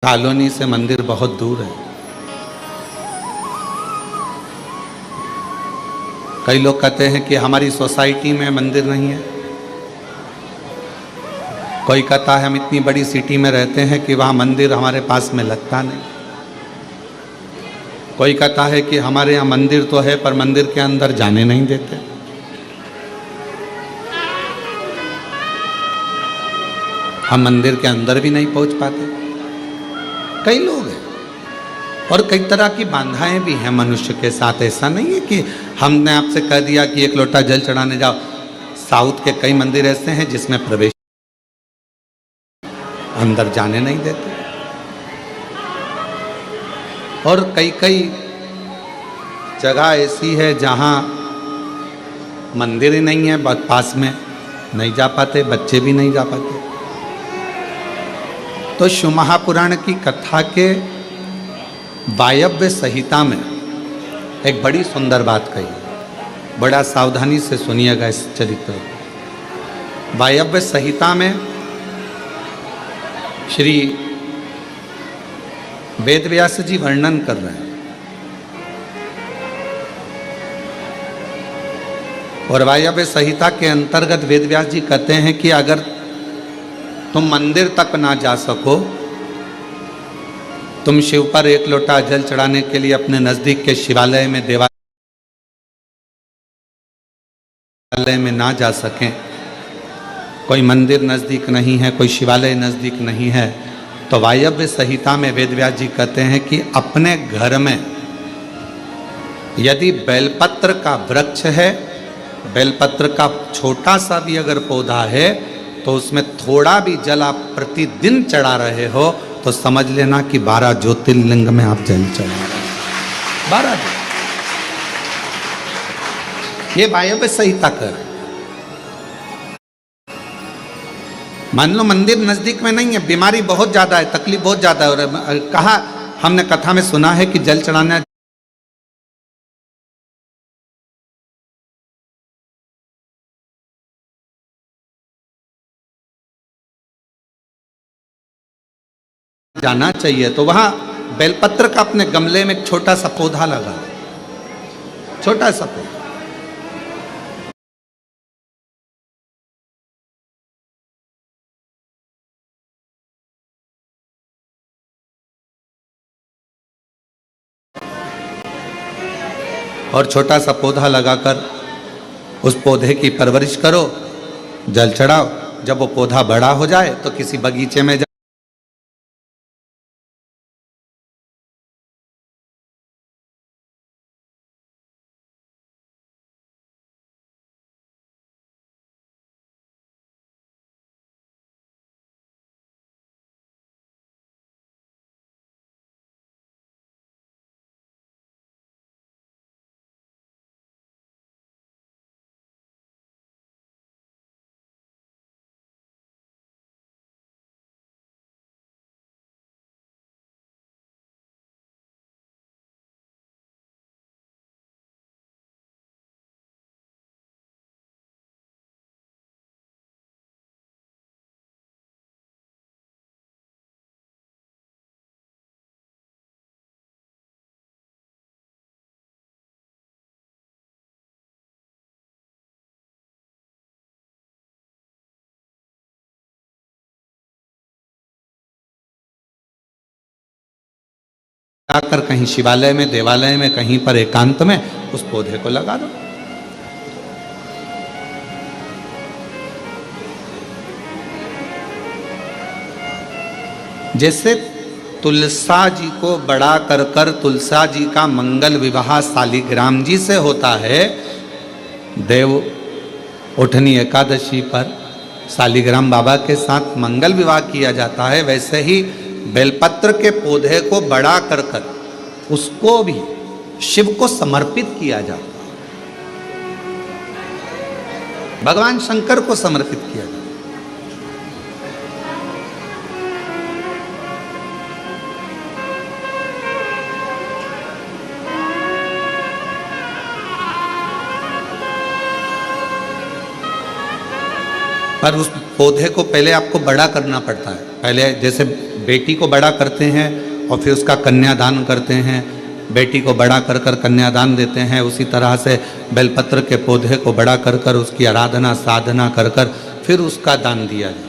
Colony से मंदिर बहुत दूर है। कई लोग कहते हैं कि हमारी सोसाइटी में मंदिर नहीं है। कोई कहता है हम इतनी बड़ी सिटी में रहते हैं कि वहाँ मंदिर हमारे पास में लगता नहीं। कोई कहता है कि हमारे यहाँ मंदिर तो है पर मंदिर के अंदर जाने नहीं देते। हम मंदिर के अंदर भी नहीं पहुँच पाते। कई लोग हैं और कई तरह की बाधाएं भी हैं मनुष्य के साथ। ऐसा नहीं है कि हमने आपसे कह दिया कि एक लोटा जल चढ़ाने जाओ। साउथ के कई मंदिर ऐसे हैं जिसमें प्रवेश अंदर जाने नहीं देते, और कई कई जगह ऐसी है जहां मंदिर ही नहीं है, पास में नहीं जा पाते, बच्चे भी नहीं जा पाते। तो शिव महापुराण की कथा के वायव्य संहिता में एक बड़ी सुंदर बात कही। बड़ा सावधानी से सुनिएगा इस चरित्र। वायव्य संहिता में श्री वेदव्यास जी वर्णन कर रहे हैं, और वायव्य संहिता के अंतर्गत वेदव्यास जी कहते हैं कि अगर तुम मंदिर तक ना जा सको, तुम शिव पर एक लोटा जल चढ़ाने के लिए अपने नजदीक के शिवालय में, देवालय में ना जा सकें, कोई मंदिर नजदीक नहीं है, कोई शिवालय नजदीक नहीं है, तो वायव्य संहिता में वेदव्यास जी कहते हैं कि अपने घर में यदि बेलपत्र का वृक्ष है, बेलपत्र का छोटा सा भी अगर पौधा है, तो उसमें थोड़ा भी जल आप प्रतिदिन चढ़ा रहे हो तो समझ लेना कि 12 ज्योतिर्लिंग में आप जल चढ़ा रहे हैं। 12। ये वायव्य संहिता कर। मान लो मंदिर नजदीक में नहीं है, बीमारी बहुत ज्यादा है, तकलीफ बहुत ज्यादा है, और कहा हमने कथा में सुना है कि जल चढ़ाना जाना चाहिए, तो वहां बेलपत्र का अपने गमले में एक छोटा सा पौधा लगा, छोटा सा पौधा। और छोटा सा पौधा लगाकर उस पौधे की परवरिश करो, जल चढ़ाओ। जब वो पौधा बड़ा हो जाए तो किसी बगीचे में जाकर कहीं शिवालय में, देवालय में, कहीं पर एकांत में उस पौधे को लगा दो। जैसे तुलसा जी को बड़ा कर कर तुलसा जी का मंगल विवाह शालिग्राम जी से होता है, देव उठनी एकादशी पर शालिग्राम बाबा के साथ मंगल विवाह किया जाता है, वैसे ही बेलपत्र के पौधे को बड़ा कर कर उसको भी शिव को समर्पित किया जाता है, भगवान शंकर को समर्पित किया जाता है। पर उस पौधे को पहले आपको बड़ा करना पड़ता है। पहले जैसे बेटी को बड़ा करते हैं और फिर उसका कन्यादान करते हैं, बेटी को बड़ा कर कर कन्यादान देते हैं, उसी तरह से बेलपत्र के पौधे को बड़ा कर कर उसकी आराधना साधना कर कर फिर उसका दान दिया जाए।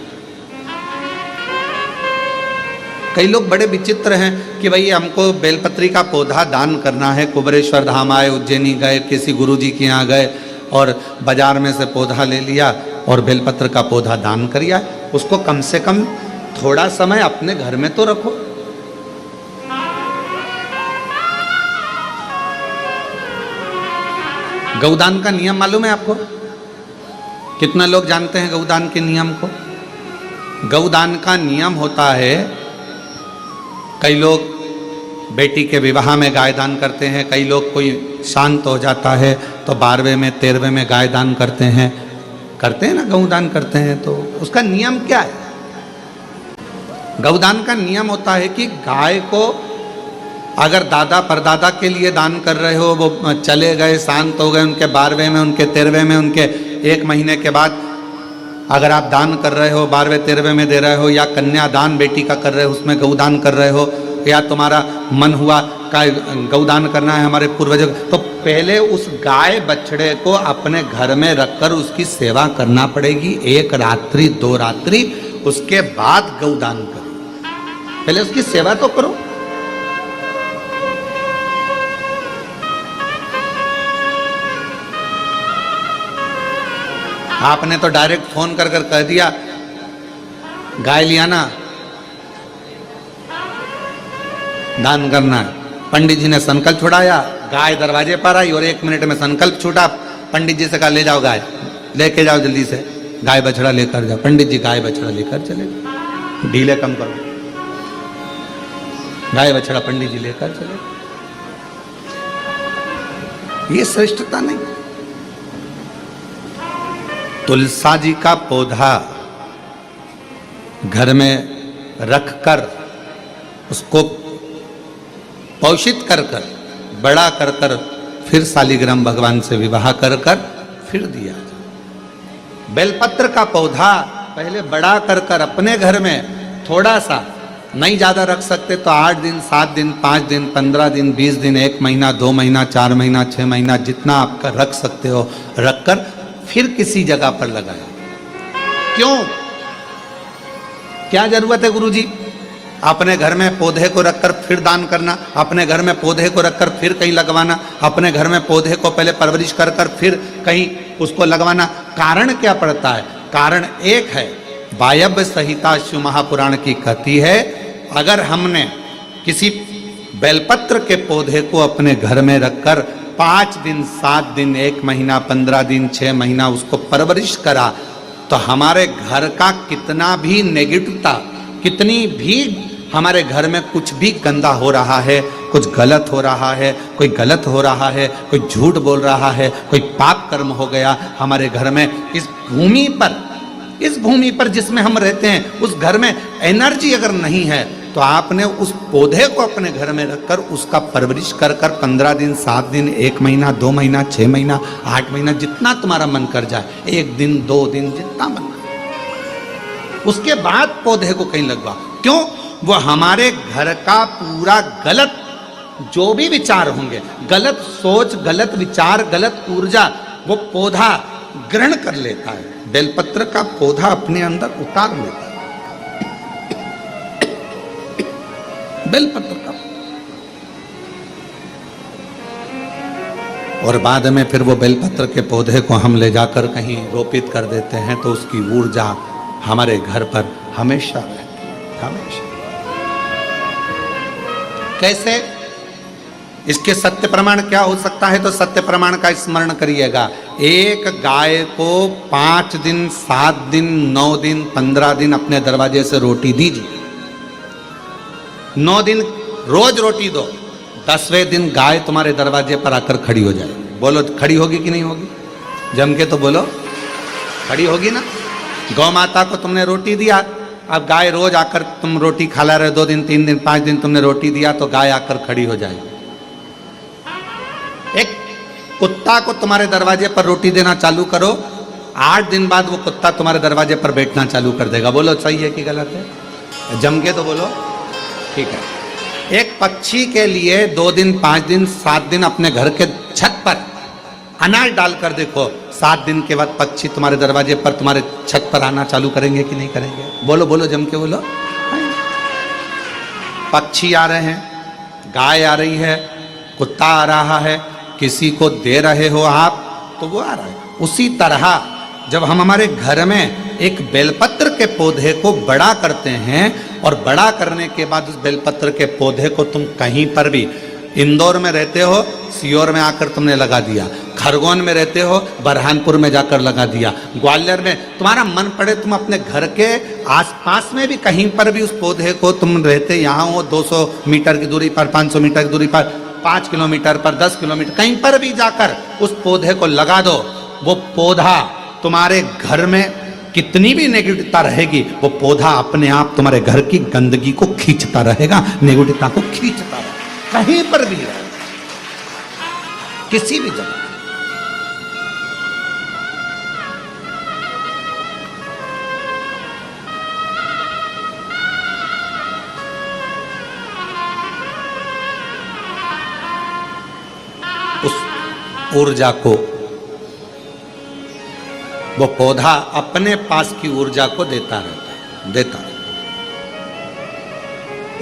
कई लोग बड़े विचित्र हैं कि भाई हमको बेलपत्री का पौधा दान करना है, कुबरेश्वर धाम आए, उज्जैनी गए, किसी गुरुजी के यहाँ गए और बाजार में से पौधा ले लिया और बेलपत्र का पौधा दान कर दिया। उसको कम से कम थोड़ा समय अपने घर में तो रखो। गौदान का नियम मालूम है आपको? कितना लोग जानते हैं गौदान के नियम को? गौदान का नियम होता है, कई लोग बेटी के विवाह में गाय दान करते हैं, कई लोग कोई शांत हो जाता है तो 12वें में 13वें में गाय दान करते हैं ना, गौदान करते हैं। तो उसका नियम क्या है? गौदान का नियम होता है कि गाय को अगर दादा परदादा के लिए दान कर रहे हो, वो चले गए, शांत हो गए, उनके 12वें में, उनके 13वें में, उनके 1 महीने के बाद अगर आप दान कर रहे हो, 12वें 13वें में दे रहे हो, या कन्यादान बेटी का कर रहे हो उसमें गौदान कर रहे हो, या तुम्हारा मन हुआ का गौदान करना है हमारे पूर्वजों, तो पहले उस गाय बछड़े को अपने घर में रखकर उसकी सेवा करना पड़ेगी 1 रात्रि 2 रात्रि, उसके बाद गौदान करो। पहले उसकी सेवा तो करो। आपने तो डायरेक्ट फोन कर कर कह दिया गाय लिया ना, दान करना है। पंडित जी ने संकल्प छुड़ाया, गाय दरवाजे पर आई और 1 मिनट में संकल्प छूटा। पंडित जी से कहा ले जाओ गाय, लेके जाओ जल्दी से, गाय बछड़ा लेकर जाओ। पंडित जी गाय बछड़ा लेकर चले, ढीले कम करो, गाय बछड़ा पंडित जी लेकर चले। ये श्रेष्ठता नहीं। तुलसा जी का पौधा घर में रखकर उसको पोषित कर कर बड़ा कर कर फिर शालिग्राम भगवान से विवाह कर कर फिर दिया। बेलपत्र का पौधा पहले बड़ा कर कर अपने घर में थोड़ा सा, नहीं ज्यादा रख सकते तो 8 दिन 7 दिन 5 दिन 15 दिन 20 दिन 1 महीना 2 महीना 4 महीना 6 महीना जितना आपका रख सकते हो रखकर फिर किसी जगह पर लगाया। क्यों? क्या जरूरत है गुरुजी अपने घर में पौधे को रखकर फिर दान करना, अपने घर में पौधे को रखकर फिर कहीं लगवाना, अपने घर में पौधे को पहले परवरिश कर कर फिर कहीं उसको लगवाना? कारण क्या पड़ता है? कारण एक है, वायव्य संहिता शिव महापुराण की कहती है, अगर हमने किसी बेलपत्र के पौधे को अपने घर में रखकर 5 दिन 7 दिन 1 महीना 15 दिन 6 महीना उसको परवरिश करा तो हमारे घर का कितना भी नेगेटिवता, कितनी भी हमारे घर में कुछ भी गंदा हो रहा है, कुछ गलत हो रहा है, कोई गलत हो रहा है, कोई झूठ बोल रहा है, कोई पाप कर्म हो गया हमारे घर में, इस भूमि पर जिसमें हम रहते हैं उस घर में एनर्जी अगर नहीं है तो आपने उस पौधे को अपने घर में रखकर उसका परवरिश कर कर 15 दिन 7 दिन 1 महीना 2 महीना 6 महीना 8 महीना जितना तुम्हारा मन कर जाए, 1 दिन 2 दिन जितना मन कर, उसके बाद पौधे को कहीं लगवा। क्यों? वो हमारे घर का पूरा गलत जो भी विचार होंगे, गलत सोच, गलत विचार, गलत ऊर्जा वो पौधा ग्रहण कर लेता है। बेलपत्र का पौधा अपने अंदर उतार लेता है। बेलपत्र का, और बाद में फिर वो बेलपत्र के पौधे को हम ले जाकर कहीं रोपित कर देते हैं तो उसकी ऊर्जा हमारे घर पर हमेशा रहती है, हमेशा। कैसे? इसके सत्य प्रमाण क्या हो सकता है? तो सत्य प्रमाण का स्मरण करिएगा। एक गाय को 5 दिन 7 दिन 9 दिन 15 दिन अपने दरवाजे से रोटी दीजिए। 9 दिन रोज रोटी दो, 10वें दिन गाय तुम्हारे दरवाजे पर आकर खड़ी हो जाए। बोलो खड़ी होगी कि नहीं होगी? जम के तो बोलो, खड़ी होगी ना। गौ माता को तुमने रोटी दिया, अब गाय रोज आकर, तुम रोटी खा रहे 2 दिन 3 दिन 5 दिन तुमने रोटी दिया तो गाय आकर खड़ी हो जाएगी। एक कुत्ता को तुम्हारे दरवाजे पर रोटी देना चालू करो, 8 दिन बाद वो कुत्ता तुम्हारे दरवाजे पर बैठना चालू कर देगा। बोलो सही है कि गलत है? जम के तो बोलो, ठीक है। एक पक्षी के लिए 2 दिन 5 दिन 7 दिन अपने घर के छत पर अनाज डालकर देखो, 7 दिन के बाद पक्षी तुम्हारे दरवाजे पर, तुम्हारे छत पर आना चालू करेंगे कि नहीं करेंगे? बोलो बोलो, जम के बोलो। पक्षी आ रहे हैं, गाय आ रही है, कुत्ता आ रहा है, किसी को दे रहे हो आप तो वो आ रहा है। उसी तरह जब हम हमारे घर में एक बेलपत्र के पौधे को बड़ा करते हैं और बड़ा करने के बाद उस बेलपत्र के पौधे को तुम कहीं पर भी, इंदौर में रहते हो, सीहोर में आकर तुमने लगा दिया, खरगोन में रहते हो, बरहानपुर में जाकर लगा दिया, ग्वालियर में, तुम्हारा मन पड़े तुम अपने घर के आसपास में भी कहीं पर भी उस पौधे को, तुम रहते यहाँ हो 200 मीटर की दूरी पर, 500 मीटर की दूरी पर, 5 किलोमीटर पर, 10 किलोमीटर, कहीं पर भी जाकर उस पौधे को लगा दो। वो पौधा तुम्हारे घर में कितनी भी नेगेटिवता रहेगी, वो पौधा अपने आप तुम्हारे घर की गंदगी को खींचता रहेगा, नेगेटिवता को खींचता रहेगा, कहीं पर भी रहे, किसी भी जगह। उस ऊर्जा को वो पौधा अपने पास की ऊर्जा को देता रहता है, देता रहता है।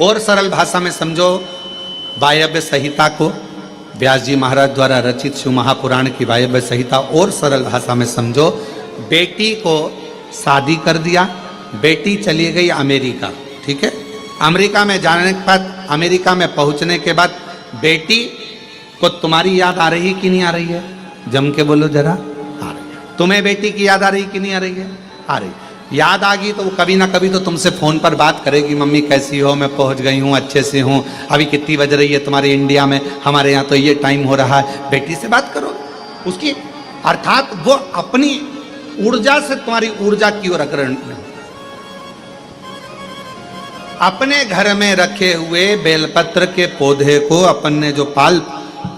और सरल भाषा में समझो, वायव्य संहिता को, व्यास जी महाराज द्वारा रचित शिव महापुराण की वायव्य संहिता और सरल भाषा में समझो, बेटी को शादी कर दिया, बेटी चली गई अमेरिका, ठीक है। अमेरिका में जाने के बाद, अमेरिका में पहुंचने के बाद बेटी को तुम्हारी याद आ रही कि नहीं आ रही है? जम के बोलो जरा। आ रही। तुम्हें बेटी की याद आ रही कि नहीं आ रही है? आ रही। याद आ गई तो वो कभी ना कभी तो तुमसे फ़ोन पर बात करेगी, मम्मी कैसी हो, मैं पहुंच गई हूँ, अच्छे से हूँ, अभी कितनी बज रही है तुम्हारे इंडिया में, हमारे यहाँ तो ये टाइम हो रहा है। बेटी से बात करो उसकी, अर्थात वो अपनी ऊर्जा से तुम्हारी ऊर्जा की ओर अग्रसर। अपने घर में रखे हुए बेलपत्र के पौधे को अपन ने जो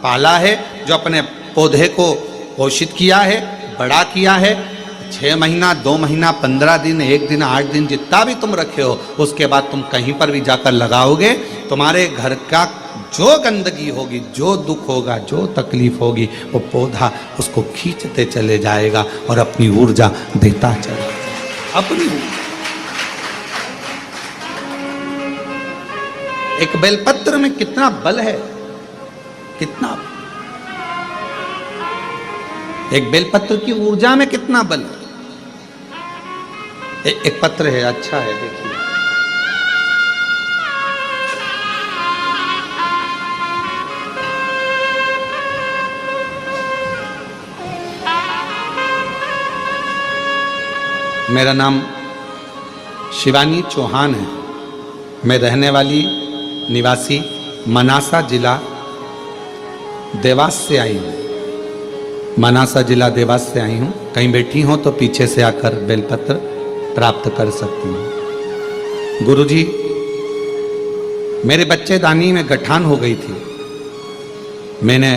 पाला है, जो अपने पौधे को पोषित किया है, बड़ा किया है, 6 महीना, 2 महीना, 15 दिन, 1 दिन, 8 दिन, जितना भी तुम रखे हो, उसके बाद तुम कहीं पर भी जाकर लगाओगे, तुम्हारे घर का जो गंदगी होगी, जो दुख होगा, जो तकलीफ होगी, वो पौधा उसको खींचते चले जाएगा और अपनी ऊर्जा देता चला जाएगा, अपनी ऊर्जा। एक बेलपत्र में कितना बल है, कितना, एक बेलपत्र की ऊर्जा में कितना बल है। एक पत्र है, अच्छा है, देखिए, मेरा नाम शिवानी चौहान है, मैं रहने वाली निवासी मनासा जिला देवास से आई हूँ। मनासा जिला देवास से आई हूँ। कहीं बैठी हो तो पीछे से आकर बेलपत्र प्राप्त कर सकती हूँ। गुरुजी, मेरे बच्चेदानी में गठान हो गई थी। मैंने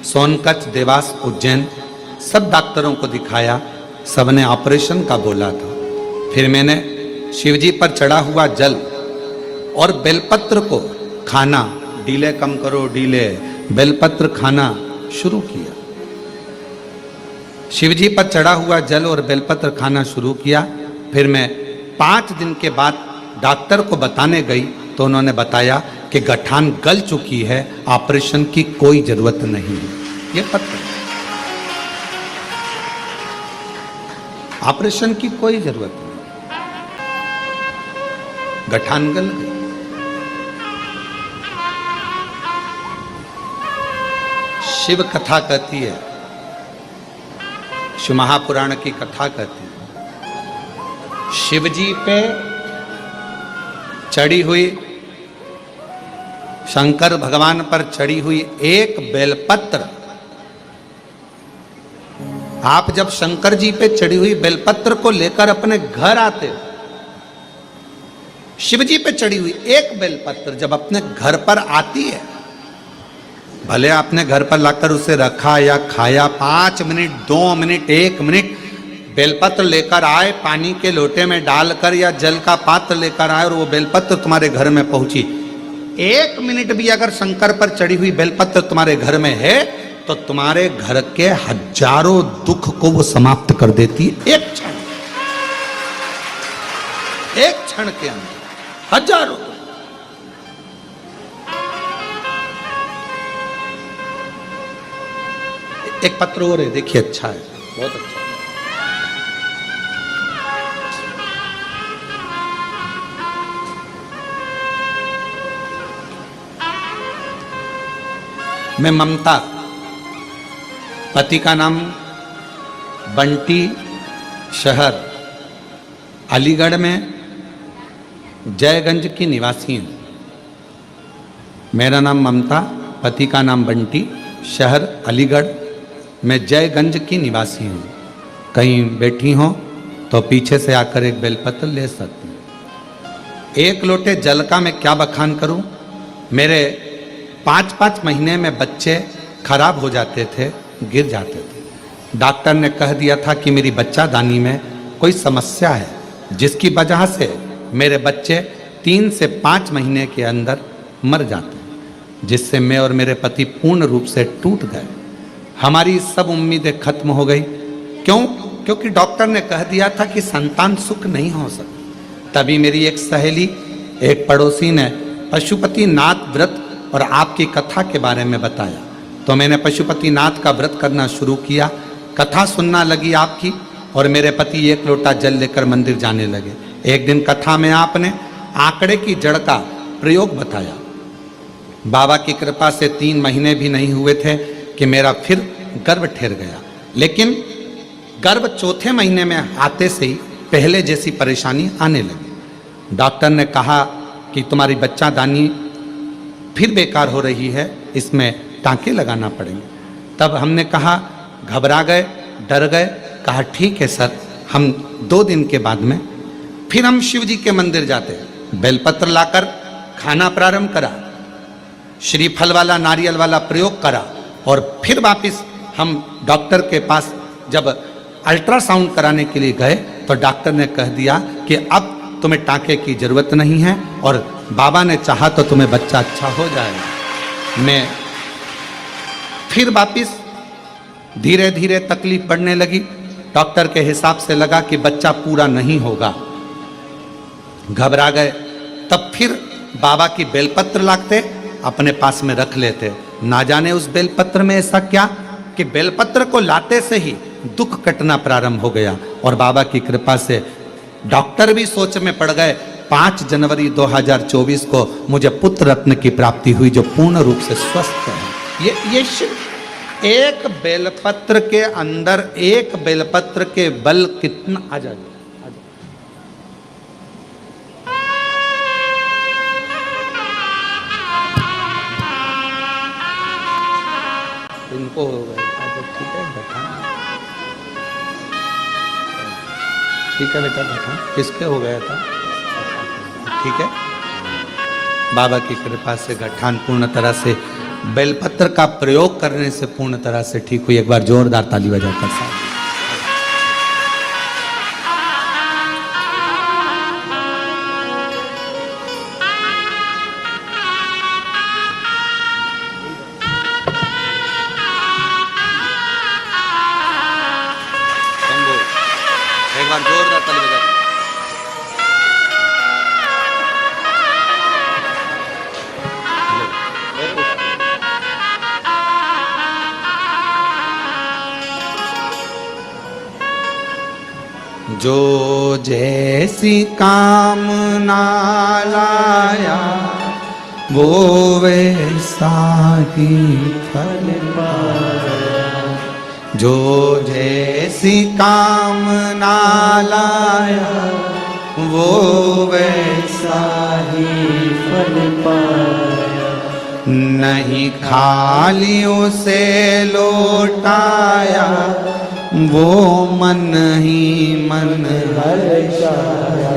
सोनकच्छ, देवास, उज्जैन सब डॉक्टरों को दिखाया, सबने ऑपरेशन का बोला था। फिर मैंने शिवजी पर चढ़ा हुआ जल और बेलपत्र को खाना, डीले कम करो, डीले, बेलपत्र खाना शुरू किया। शिवजी पर चढ़ा हुआ जल और बेलपत्र खाना शुरू किया। फिर मैं 5 दिन के बाद डॉक्टर को बताने गई तो उन्होंने बताया कि गठान गल चुकी है, ऑपरेशन की कोई जरूरत नहीं है। ये पत्र, ऑपरेशन की कोई जरूरत नहीं, गठान गल गई। शिव कथा कहती है, शिव महापुराण की कथा कहती है, शिवजी पे चढ़ी हुई, शंकर भगवान पर चढ़ी हुई एक बेलपत्र, आप जब शंकर जी पे चढ़ी हुई बेलपत्र को लेकर अपने घर आते हो, शिवजी पे चढ़ी हुई एक बेलपत्र जब अपने घर पर आती है, भले आपने घर पर लाकर उसे रखा या खाया, 5 मिनट, 2 मिनट, 1 मिनट, बेलपत्र लेकर आए, पानी के लोटे में डालकर या जल का पात्र लेकर आए और वो बेलपत्र तुम्हारे घर में पहुंची, 1 मिनट भी अगर शंकर पर चढ़ी हुई बेलपत्र तुम्हारे घर में है तो तुम्हारे घर के हजारों दुख को वो समाप्त कर देती, एक क्षण के अंदर हजारों। एक पत्र और है, देखिए, अच्छा है, बहुत अच्छा। मैं ममता, पति का नाम बंटी, शहर अलीगढ़ में जयगंज की निवासी हूँ। मेरा नाम ममता, पति का नाम बंटी, शहर अलीगढ़ में जयगंज की निवासी हूँ। कहीं बैठी हो तो पीछे से आकर एक बेलपत्र ले सकती हूँ। 1 लोटे जल का मैं क्या बखान करूँ। मेरे 5-5 महीने में बच्चे खराब हो जाते थे, गिर जाते थे। डॉक्टर ने कह दिया था कि मेरी बच्चादानी में कोई समस्या है, जिसकी वजह से मेरे बच्चे 3 से 5 महीने के अंदर मर जाते हैं, जिससे मैं और मेरे पति पूर्ण रूप से टूट गए। हमारी सब उम्मीदें खत्म हो गई। क्यों? क्योंकि डॉक्टर ने कह दिया था कि संतान सुख नहीं हो सकती। तभी मेरी एक सहेली, एक पड़ोसी ने पशुपतिनाथ व्रत और आपकी कथा के बारे में बताया, तो मैंने पशुपतिनाथ का व्रत करना शुरू किया। कथा सुनना लगी आपकी, और मेरे पति 1 लोटा जल लेकर मंदिर जाने लगे। एक दिन कथा में आपने आंकड़े की जड़ का प्रयोग बताया। बाबा की कृपा से 3 महीने भी नहीं हुए थे कि मेरा फिर गर्भ ठहर गया, लेकिन गर्भ 4थे महीने में आते से ही पहले जैसी परेशानी आने लगी। डॉक्टर ने कहा कि तुम्हारी बच्चादानी फिर बेकार हो रही है, इसमें टांके लगाना पड़ेंगे। तब हमने कहा, घबरा गए, डर गए, कहा ठीक है सर, हम 2 दिन के बाद में फिर हम शिव जी के मंदिर जाते। बेलपत्र लाकर खाना प्रारंभ करा, श्रीफल वाला नारियल वाला प्रयोग करा, और फिर वापस हम डॉक्टर के पास जब अल्ट्रासाउंड कराने के लिए गए तो डॉक्टर ने कह दिया कि अब तुम्हें टांके की जरूरत नहीं है, और बाबा ने चाहा तो तुम्हें बच्चा अच्छा हो जाएगा। मैं फिर वापस धीरे धीरे तकलीफ बढ़ने लगी। डॉक्टर के हिसाब से लगा कि बच्चा पूरा नहीं होगा। घबरा गए। तब फिर बाबा की बेलपत्र लाते, अपने पास में रख लेते। ना जाने उस बेलपत्र में ऐसा क्या कि बेलपत्र को लाते से ही दुख कटना प्रारंभ हो गया, और बाबा की कृपा से डॉक्टर भी सोच में पड़ गए। 5 जनवरी 2024 को मुझे पुत्र रत्न की प्राप्ति हुई, जो पूर्ण रूप से स्वस्थ है। ये एक बेलपत्र के अंदर, एक बेलपत्र के बल कितना आ जाए। इनको हो गए, ठीक है बेटा, ठीक है बेटा, बैठा। किसके हो गया था? ठीक है, बाबा की कृपा से गठान पूर्ण तरह से बेलपत्र का प्रयोग करने से पूर्ण तरह से ठीक हुई। एक बार जोरदार ताली बजाकर साथ। एक बार जोरदार ताली बजा। जो जैसी कामना लाया वो वैसा ही फल पाया। जो जैसी कामना लाया वो वैसा ही फल पाया। नहीं खाली उसे लौटाया वो मन ही मन हर्षाया।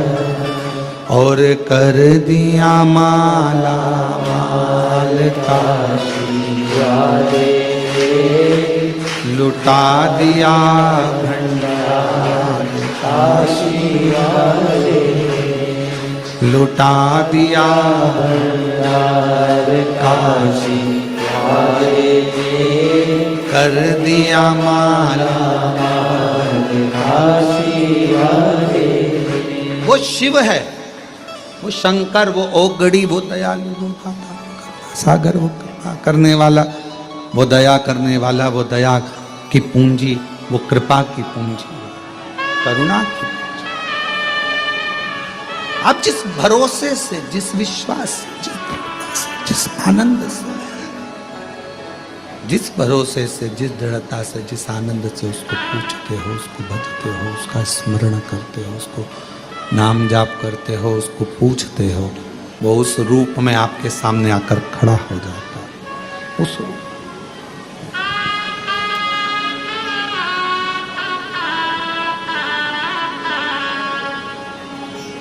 और कर दिया माला माल का लुटा दिया भंडार। काशी वाले, लुटा दिया भंडार काशी वाले, कर दिया माला। काशी वाले। वो शिव है, वो शंकर, वो ओगड़ी, वो दयालु, वो सागर, वो कृपा करने वाला, वो दया करने वाला, वो दया की पूंजी, वो कृपा की पूंजी, करुणा की पूंजी। आप जिस भरोसे से, जिस विश्वास से, जिस आनंद से, जिस भरोसे से, जिस दृढ़ता से, जिस आनंद से उसको पूछते हो, उसको भजते हो, उसका स्मरण करते हो, उसको नाम जाप करते हो, उसको पूछते हो, वो उस रूप में आपके सामने आकर खड़ा हो जाता है। उस रूप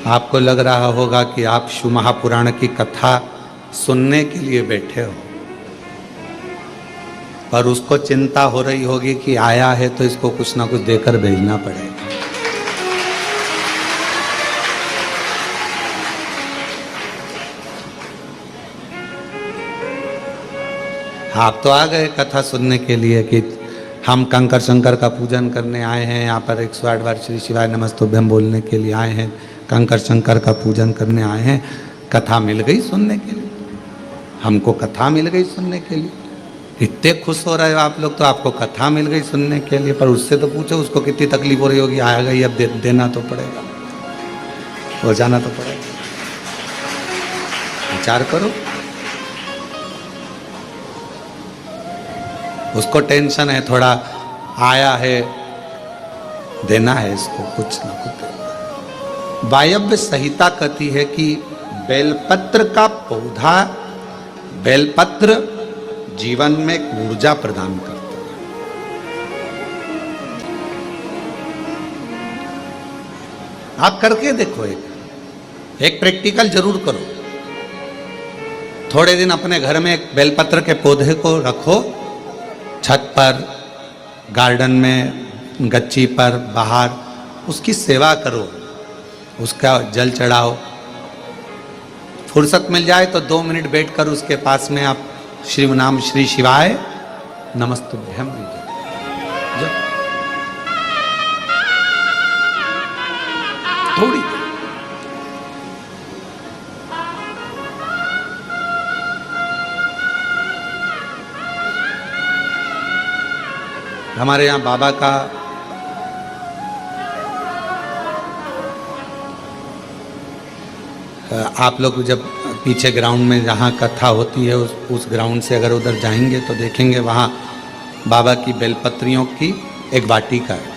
आपको लग रहा होगा कि आप शिव महापुराण की कथा सुनने के लिए बैठे हो, पर उसको चिंता हो रही होगी कि आया है तो इसको कुछ ना कुछ देकर भेजना पड़ेगा। आप तो आ गए कथा सुनने के लिए कि हम कंकर शंकर का पूजन करने आए हैं, यहाँ पर 108 बार श्री शिवाय नमस्तुभ्यम बोलने के लिए आए हैं, कंकर शंकर का पूजन करने आए हैं। कथा मिल गई सुनने के लिए, हमको कथा मिल गई सुनने के लिए। इतने खुश हो रहे हो आप लोग, तो आपको कथा मिल गई सुनने के लिए, पर उससे तो पूछो उसको कितनी तकलीफ हो रही होगी। आ गई अब देना तो पड़ेगा, हो जाना तो पड़ेगा। विचार करो, उसको टेंशन है, थोड़ा आया है, देना है इसको कुछ ना कुछ। वायव्य संहिता कहती है कि बेलपत्र का पौधा, बेलपत्र जीवन में एक ऊर्जा प्रदान करता है। आप करके देखो, एक प्रैक्टिकल जरूर करो। थोड़े दिन अपने घर में एक बेलपत्र के पौधे को रखो, छत पर, गार्डन में, गच्ची पर, बाहर, उसकी सेवा करो, उसका जल चढ़ाओ। फुर्सत मिल जाए तो 2 मिनट बैठकर उसके पास में आप श्री नाम श्री शिवाय नमस्तुभ्यम थोड़ी। हमारे यहाँ बाबा का आप लोग जब पीछे ग्राउंड में जहाँ कथा होती है उस ग्राउंड से अगर उधर जाएंगे तो देखेंगे वहाँ बाबा की बेलपत्रियों की एक वाटिका है,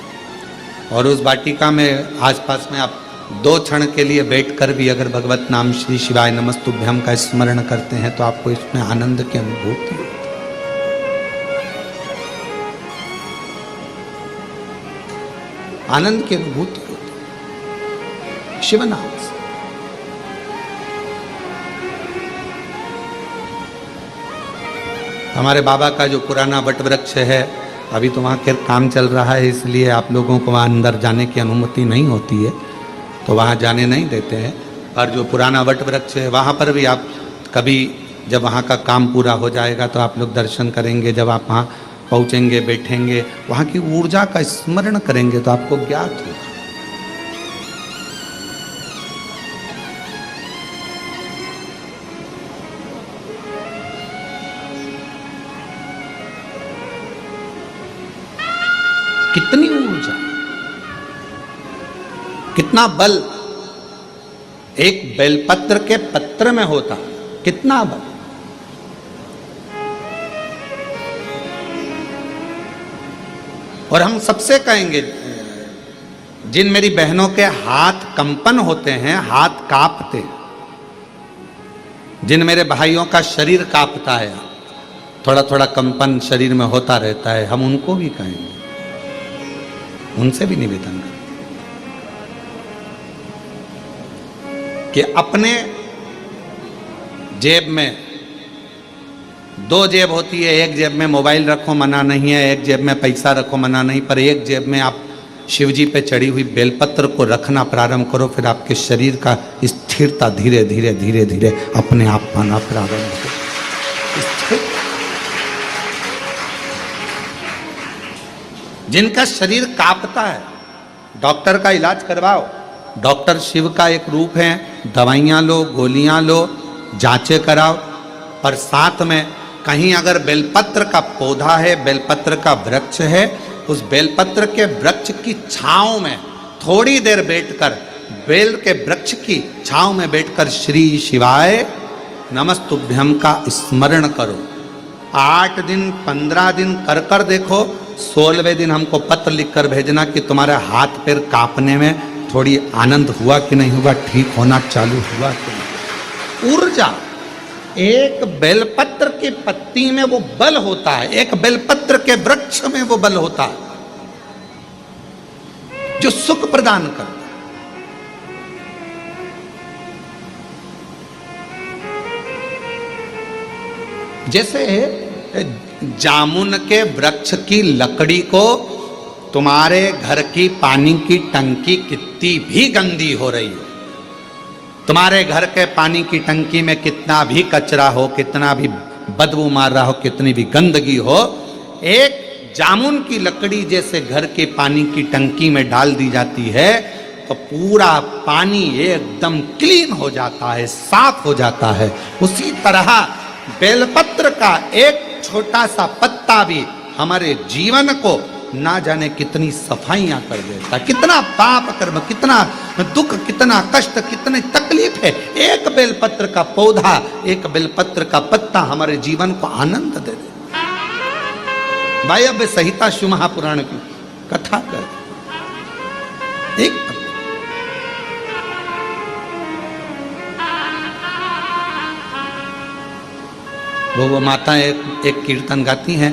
और उस वाटिका में आसपास में आप 2 क्षण के लिए बैठकर भी अगर भगवत नाम श्री शिवाय नमस्तुभ्यम का स्मरण करते हैं तो आपको इसमें आनंद की अनुभूति होती है। आनंद की अनुभूति होती है शिव नाम से। हमारे बाबा का जो पुराना वट वृक्ष है, अभी तो वहाँ के काम चल रहा है, इसलिए आप लोगों को वहाँ अंदर जाने की अनुमति नहीं होती है, तो वहाँ जाने नहीं देते हैं। पर जो पुराना वट वृक्ष है वहाँ पर भी आप कभी, जब वहाँ का काम पूरा हो जाएगा तो आप लोग दर्शन करेंगे। जब आप वहाँ पहुँचेंगे, बैठेंगे, वहाँ की ऊर्जा का स्मरण करेंगे तो आपको ज्ञात होगा। कितनी ऊर्जा, कितना बल एक बेलपत्र के पत्र में होता, कितना बल। और हम सबसे कहेंगे, जिन मेरी बहनों के हाथ कंपन होते हैं, हाथ कांपते, जिन मेरे भाइयों का शरीर कांपता है, थोड़ा थोड़ा कंपन शरीर में होता रहता है, हम उनको भी कहेंगे, उनसे भी निवेदन करें कि अपने जेब में 2 जेब होती है, एक जेब में मोबाइल रखो मना नहीं है, एक जेब में पैसा रखो मना नहीं, पर एक जेब में आप शिव जी पे चढ़ी हुई बेलपत्र को रखना प्रारंभ करो, फिर आपके शरीर का स्थिरता धीरे धीरे धीरे धीरे अपने आप पाना प्रारंभ हो। जिनका शरीर कांपता है, डॉक्टर का इलाज करवाओ। डॉक्टर शिव का एक रूप है। दवाइयाँ लो, गोलियाँ लो, जांचें कराओ, और साथ में कहीं अगर बेलपत्र का पौधा है, बेलपत्र का वृक्ष है, उस बेलपत्र के वृक्ष की छांव में थोड़ी देर बैठकर, बेल के वृक्ष की छांव में बैठकर श्री शिवाय नमस्तुभ्यम का स्मरण करो। 8 दिन 15 दिन कर कर देखो। 16वें दिन हमको पत्र लिखकर भेजना कि तुम्हारे हाथ पैर कांपने में थोड़ी आनंद हुआ कि नहीं हुआ, ठीक होना चालू हुआ कि नहीं। ऊर्जा, एक बेलपत्र की पत्ती में वो बल होता है, एक बेलपत्र के वृक्ष में वो बल होता है जो सुख प्रदान करता है। जैसे जामुन के वृक्ष की लकड़ी को तुम्हारे घर की पानी की टंकी कितनी भी गंदी हो रही हो, तुम्हारे घर के पानी की टंकी में कितना भी कचरा हो, कितना भी बदबू मार रहा हो, कितनी भी गंदगी हो, एक जामुन की लकड़ी जैसे घर के पानी की टंकी में डाल दी जाती है तो पूरा पानी एकदम क्लीन हो जाता है, साफ हो जाता है। उसी तरह बेलपत्र का एक छोटा सा पत्ता भी हमारे जीवन को ना जाने कितनी सफाइयां कर देता, कितना पाप कर्म, कितना दुख, कितना कष्ट, कितनी तकलीफ है। एक बेलपत्र का पौधा, एक बेलपत्र का पत्ता हमारे जीवन को आनंद दे दे। वायव्य संहिता शिव महापुराण की कथा कर एक वो माता एक कीर्तन गाती हैं,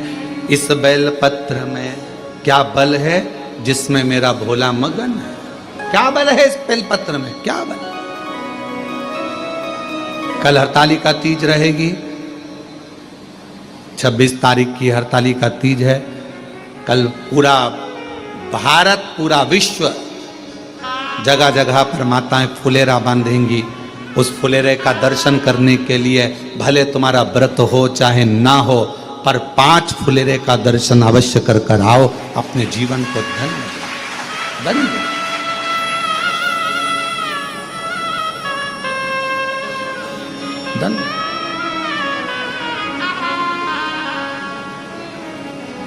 इस बेलपत्र में क्या बल है जिसमें मेरा भोला मगन है। क्या बल है इस बेलपत्र में, क्या बल। कल हरतालिका तीज रहेगी, 26 तारीख की हरतालिका तीज है। कल पूरा भारत, पूरा विश्व, जगह जगह पर माताएं फुलेरा बांधेंगी। उस फुलेरे का दर्शन करने के लिए भले तुम्हारा व्रत हो चाहे ना हो, पर 5 फुलेरे का दर्शन अवश्य कर कर आओ, अपने जीवन को धन्य धन्य। धन्य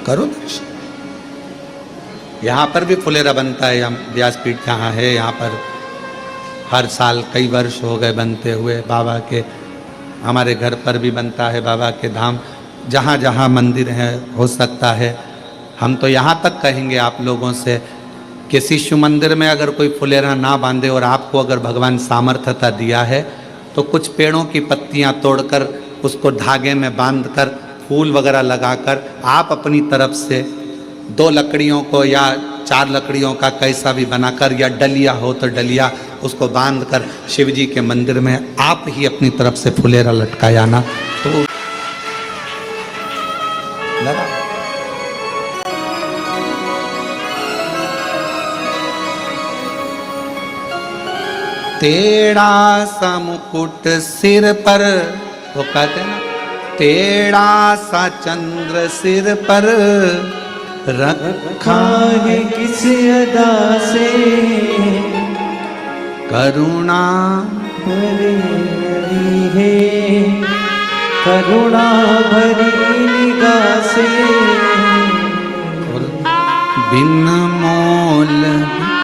करो दर्शन। यहाँ पर भी फुलेरा बनता है, हम व्यासपीठ जहाँ है यहाँ पर हर साल कई वर्ष हो गए बनते हुए बाबा के। हमारे घर पर भी बनता है बाबा के धाम, जहाँ जहाँ मंदिर है हो सकता है। हम तो यहाँ तक कहेंगे आप लोगों से, किसी शिव मंदिर में अगर कोई फुलेरा ना बांधे और आपको अगर भगवान सामर्थ्यता दिया है तो कुछ पेड़ों की पत्तियाँ तोड़कर उसको धागे में बांधकर फूल वगैरह लगाकर आप अपनी तरफ से 2 लकड़ियों को या 4 लकड़ियों का कैसा भी बनाकर, या डलिया हो तो डलिया, उसको बांधकर शिव जी के मंदिर में आप ही अपनी तरफ से फुलेरा लटकाया ना तो लगा। टेढ़ा सा मुकुट सिर पर, वो कहते हैं ना, टेढ़ा सा चंद्र सिर पर रखा है किस अदा से, करुणा भरी है करुणा भरी निगाह से, और बिन मोल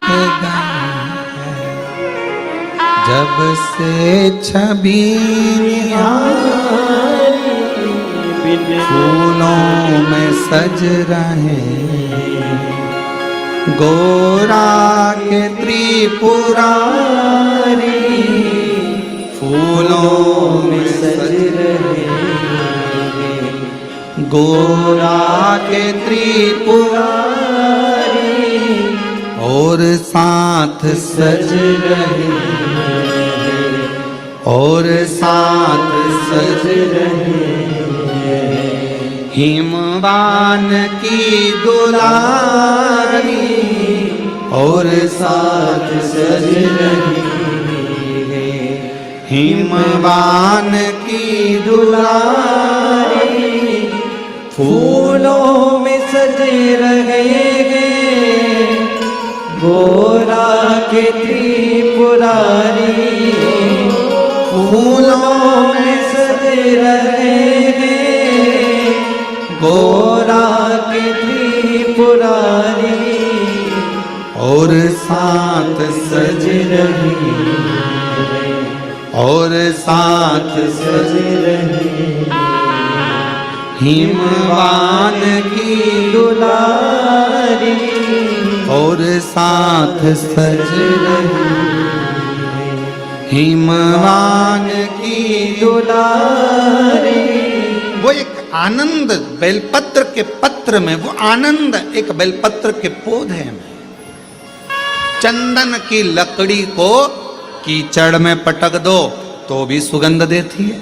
बिकेगा जब से छवि फूलों में सज रहे गोरा के त्रिपुरारी, फूलों में सज रहे गोरा के त्रिपुरारी, और साथ सज रहे और साथ सज रहे हिमवान की दुलारी, और साथ सज रही है हिमवान की दुलारी, फूलों में सजे रहे हैं गोरा के त्रिपुरारी, फूलों में सजे रहे हैं गोरा के त्रिपुरारी, और साथ सज रही और साथ सज रही हिमवान की दुलारी, और साथ सज रही हिमवान की दुलारी। वो एक आनंद बेलपत्र के पत्र में, वो आनंद एक बेलपत्र के पौधे में। चंदन की लकड़ी को कीचड़ में पटक दो तो भी सुगंध देती है,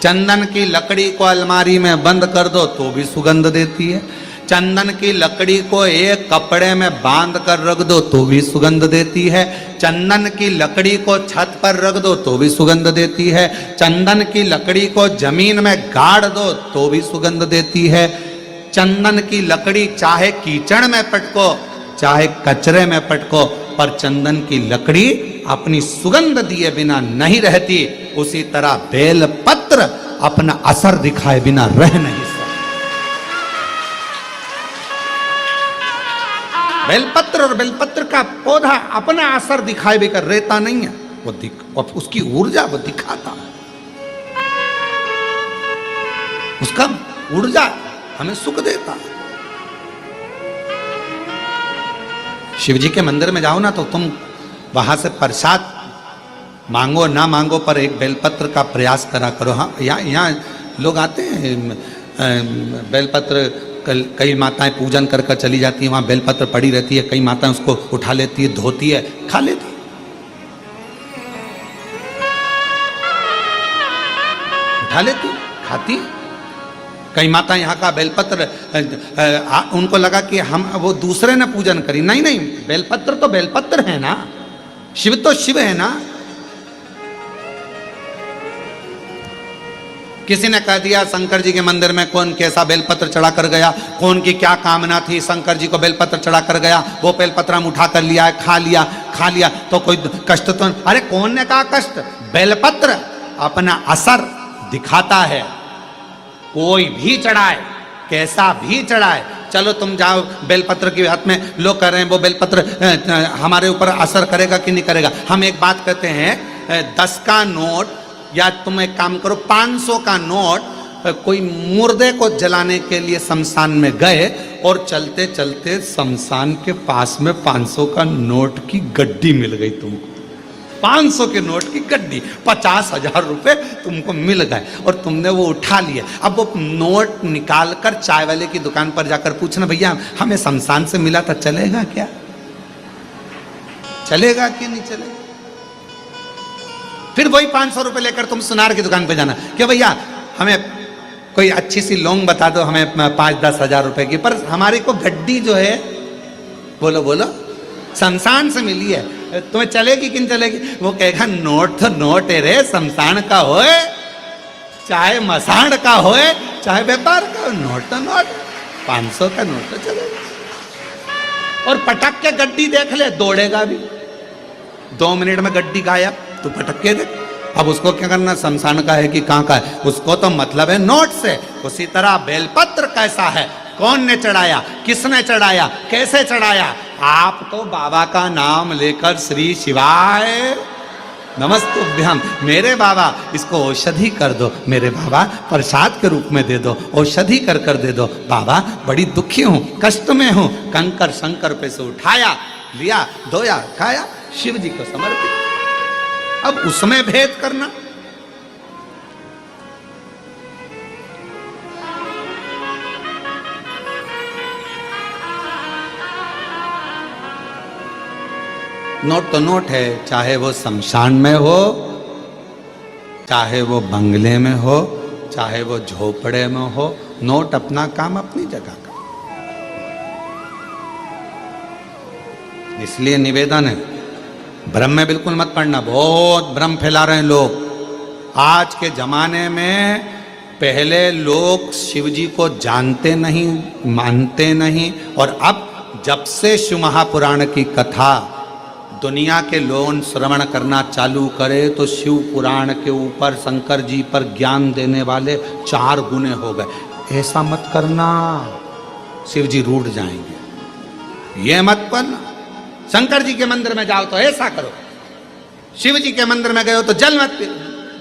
चंदन की लकड़ी को अलमारी में बंद कर दो तो भी सुगंध देती है, चंदन की लकड़ी को एक कपड़े में बांध कर रख दो तो भी सुगंध देती है, चंदन की लकड़ी को छत पर रख दो तो भी सुगंध देती है, चंदन की लकड़ी को जमीन में गाड़ दो तो भी सुगंध देती है। चंदन की लकड़ी चाहे कीचड़ में पटको चाहे कचरे में पटको, पर चंदन की लकड़ी अपनी सुगंध दिए बिना नहीं रहती। उसी तरह बेलपत्र अपना असर दिखाए बिना रह नहीं सकता। बेलपत्र और बेलपत्र का पौधा अपना असर दिखाए बिना रहता नहीं है, वो उसकी ऊर्जा वो दिखाता है, उसका ऊर्जा हमें सुख देता है। शिव जी के मंदिर में जाओ ना तो तुम वहां से प्रसाद मांगो ना मांगो पर एक बेलपत्र का प्रयास करा करो। हाँ, यहाँ लोग आते हैं, बेलपत्र कई माताएं पूजन कर कर चली जाती हैं, वहाँ बेलपत्र पड़ी रहती है, कई माताएं उसको उठा लेती है, धोती है, खा लेती है। उठा लेती, खाती। कई माता यहाँ का बेलपत्र उनको लगा कि हम वो दूसरे ने पूजन करी। नहीं नहीं, बेलपत्र तो बेलपत्र है ना, शिव तो शिव है ना। किसी ने कह दिया शंकर जी के मंदिर में कौन कैसा बेलपत्र चढ़ा कर गया, कौन की क्या कामना थी, शंकर जी को बेलपत्र चढ़ा कर गया, वो बेलपत्र हम उठा कर लिया, खा लिया तो कोई कष्ट तो। अरे कौन ने कहा कष्ट? बेलपत्र अपना असर दिखाता है। कोई भी चढ़ाए, कैसा भी चढ़ाए, चलो तुम जाओ बेलपत्र के हाथ में, लोग कह रहे हैं वो बेलपत्र हमारे ऊपर असर करेगा कि नहीं करेगा। हम एक बात कहते हैं, 10 का नोट या तुम एक काम करो 500 का नोट, कोई मुर्दे को जलाने के लिए शमशान में गए और चलते चलते शमशान के पास में 500 का नोट की गड्डी मिल गई तुमको, 500 के नोट की गड्डी, 50,000 रुपए तुमको मिल गए और तुमने वो उठा लिए। अब वो नोट निकाल कर चाय वाले की दुकान पर जाकर पूछना, भैया हमें शमशान से मिला था, चलेगा क्या? चलेगा कि नहीं चलेगा? फिर वही 500 रुपए लेकर तुम सुनार की दुकान पर जाना कि भैया हमें कोई अच्छी सी लौंग बता दो, हमें 5-10 हजार रुपए की, पर हमारी को गड्डी जो है बोलो शमशान से मिली है, तुम्हें चलेगी कि नहीं चलेगी? वो कहेगा नोट तो नोट है रे, शमशान का होए चाहे मसाण का होए चाहे व्यापार का, नोट तो नोट, 500 का नोट तो चलेगा। और पटक के गड्डी देख ले, दौड़ेगा भी, 2 मिनट में गड्डी गायब, तो पटक के देख। अब उसको क्या करना, शमशान का है कि कहाँ का है, उसको तो मतलब है नोट से। उसी तरह बेलपत्र कैसा है, कौन ने चढ़ाया, किसने चढ़ाया, कैसे चढ़ाया? आप तो बाबा का नाम लेकर श्री शिवाय नमस्तुभ्यम, मेरे बाबा इसको औषधि कर दो, मेरे बाबा प्रसाद के रूप में दे दो, औषधि कर कर दे दो, बाबा बड़ी दुखी हूँ, कष्ट में हूँ, कंकर शंकर पे से उठाया, लिया, धोया, खाया, शिव जी को समर्पित। अब उसमें भेद करना, नोट तो नोट है, चाहे वो शमशान में हो, चाहे वो बंगले में हो, चाहे वो झोपड़े में हो, नोट अपना काम अपनी जगह का। इसलिए निवेदन है, भ्रम में बिल्कुल मत पड़ना। बहुत भ्रम फैला रहे हैं लोग आज के जमाने में। पहले लोग शिव जी को जानते नहीं, मानते नहीं, और अब जब से शिव महापुराण की कथा दुनिया के लोग श्रवण करना चालू करे तो शिव पुराण के ऊपर शंकर जी पर ज्ञान देने वाले 4 गुने हो गए। ऐसा मत करना, शिव जी रूठ जाएंगे। ये मत करना। शंकर जी के मंदिर में जाओ तो ऐसा करो, शिव जी के मंदिर में गए हो तो जल मत पी।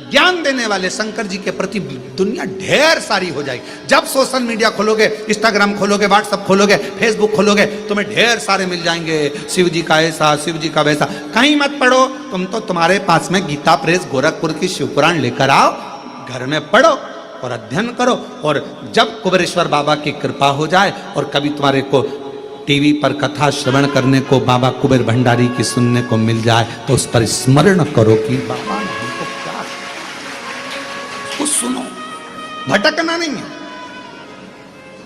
ज्ञान देने वाले शंकर जी के प्रति दुनिया ढेर सारी हो जाएगी। जब सोशल मीडिया खोलोगे, इंस्टाग्राम खोलोगे, व्हाट्सएप खोलोगे, फेसबुक खोलोगे, तुम्हें ढेर सारे मिल जाएंगे। शिव जी का ऐसा, शिव जी का वैसा। कहीं मत पढ़ो। तुम तो तुम्हारे पास में गीता प्रेस गोरखपुर की शिव पुराण लेकर आओ, घर में पढ़ो और अध्ययन करो। और जब कुबेरेश्वर बाबा की कृपा हो जाए और कभी तुम्हारे को टीवी पर कथा श्रवण करने को बाबा कुबेर भंडारी की सुनने को मिल जाए तो उस पर स्मरण करो कि बाबा ने हमको क्या, उसको सुनो, भटकना नहीं है।